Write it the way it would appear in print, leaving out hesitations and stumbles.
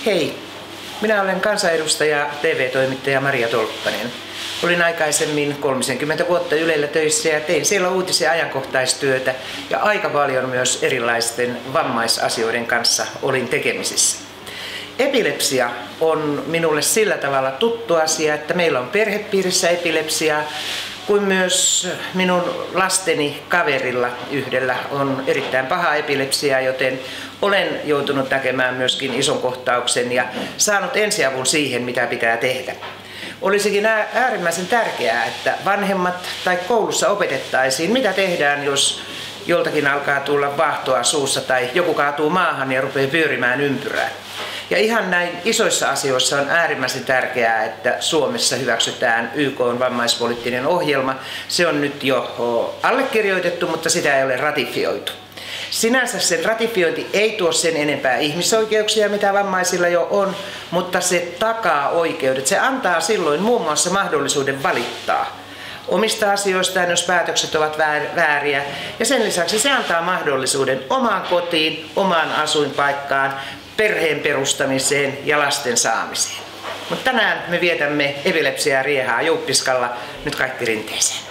Hei, minä olen kansanedustaja, TV-toimittaja Maria Tolppanen. Olin aikaisemmin 30 vuotta Ylellä töissä ja tein siellä uutis- ja ajankohtaistyötä ja aika paljon myös erilaisten vammaisasioiden kanssa olin tekemisissä. Epilepsia on minulle sillä tavalla tuttu asia, että meillä on perhepiirissä epilepsiaa, kuin myös minun lasteni kaverilla yhdellä on erittäin paha epilepsia, joten olen joutunut näkemään myöskin ison kohtauksen ja saanut ensiavun siihen, mitä pitää tehdä. Olisikin äärimmäisen tärkeää, että vanhemmat tai koulussa opetettaisiin, mitä tehdään, jos joltakin alkaa tulla vaahtoa suussa tai joku kaatuu maahan ja rupeaa pyörimään ympyrää. Ja ihan näin isoissa asioissa on äärimmäisen tärkeää, että Suomessa hyväksytään YK:n vammaispoliittinen ohjelma. Se on nyt jo allekirjoitettu, mutta sitä ei ole ratifioitu. Sinänsä sen ratifiointi ei tuo sen enempää ihmisoikeuksia, mitä vammaisilla jo on, mutta se takaa oikeudet. Se antaa silloin muun muassa mahdollisuuden valittaa omista asioistaan, jos päätökset ovat vääriä. Ja sen lisäksi se antaa mahdollisuuden omaan kotiin, omaan asuinpaikkaan, perheen perustamiseen ja lasten saamiseen. Mutta tänään me vietämme epilepsiaa riehaa Jouppiskalla, nyt kaikki rinteeseen.